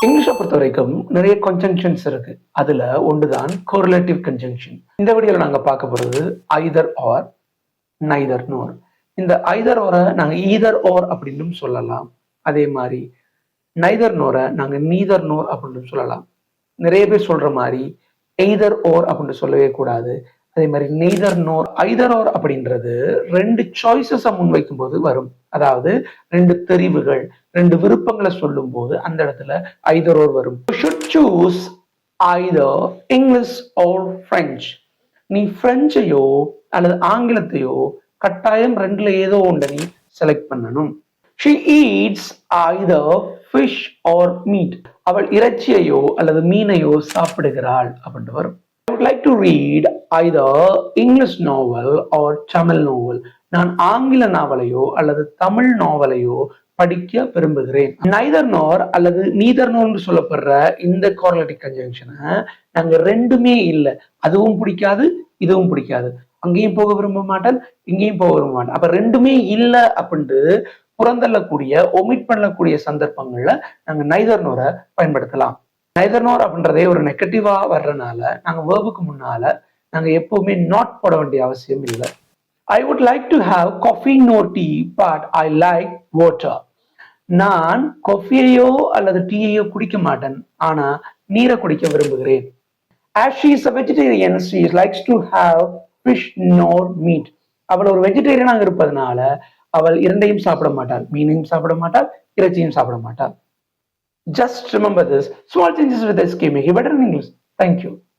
இங்கிலீஷை பொறுத்த வரைக்கும் நிறைய கன்ஜங்ஷன்ஸ் இருக்கு. அதுல ஒன்றுதான் கோரிலேட்டிவ் கன்ஜங்ஷன். இந்த வீடியோல நாங்க பார்க்க போறது ஐதர் ஆர், நைதர் நோர். இந்த ஐதர் ஆரை நாங்க ஈதர் ஆர் அப்படின்னு சொல்லலாம். அதே மாதிரி நைதர் நோரை நாங்க நீதர் நோர் அப்படின்னு சொல்லலாம். நிறைய பேர் சொல்ற மாதிரி எய்தர் ஓர் அப்படின்னு சொல்லவே கூடாது. அதே மாதிரி நெய்தர் நோர். ஐதர் ஆர் அப்படின்றது ரெண்டு சாய்ஸஸை முன்வைக்கும் போது வரும். அதாவது ரெண்டு தெரிவுகள், ரெண்டு விருப்பங்களை சொல்லும் போது அந்த இடத்துல ஐதர் ஓர் வரும். Should choose either English or French. நீ பிரெஞ்சையோ அல்லது ஆங்கிலத்தையோ கட்டாயம் ரெண்டுல ஏதோ ஒன்றை நீ செலக்ட் பண்ணணும். She eats either fish or meat. அவள் இறைச்சியையோ அல்லது மீனையோ சாப்பிடுகிறாள் அப்படின்னு வரும். I would like to read either English novel or Tamil novel. நான் ஆங்கில நாவலையோ அல்லது தமிழ் நாவலையோ படிக்க விரும்புகிறேன். நைதர் நோர் அல்லது நீதர் நோர்னு சொல்லப்படுற இந்த கோரிலேட்டிவ் கன்ஜங்ஷனை நாங்க ரெண்டுமே இல்லை, அதுவும் பிடிக்காது இதுவும் பிடிக்காது, அங்கேயும் போக விரும்ப மாட்டேன் இங்கேயும் போக விரும்ப மாட்டேன், அப்ப ரெண்டுமே இல்லை அப்படின்ட்டு புறந்தள்ளக்கூடிய ஒமிட் பண்ணக்கூடிய சந்தர்ப்பங்கள்ல நாங்க நைதர் நோரை பயன்படுத்தலாம். நைதர் நோர் அப்படின்றதே ஒரு நெகட்டிவா வர்றதுனால நாங்க வேர்புக்கு முன்னால நாங்க எப்பவுமே நாட் போட வேண்டிய அவசியம் இல்லை. I would like to have coffee no tea but I like water. நான் காஃபியையோ அல்லது டீயையோ குடிக்க மாட்டேன், ஆனா நீரை குடிக்க விரும்புகிறேன். As she is a vegetarian, she likes to have fish nor meat. அவள் ஒரு வெஜிடேரியனாக இருப்பதனால அவள் இரண்டையும் சாப்பிட மாட்டாள், மீனையும் சாப்பிட மாட்டாள், இறைச்சியும் சாப்பிட மாட்டாள். Just remember this. Small changes with SK make you better in English. Thank you.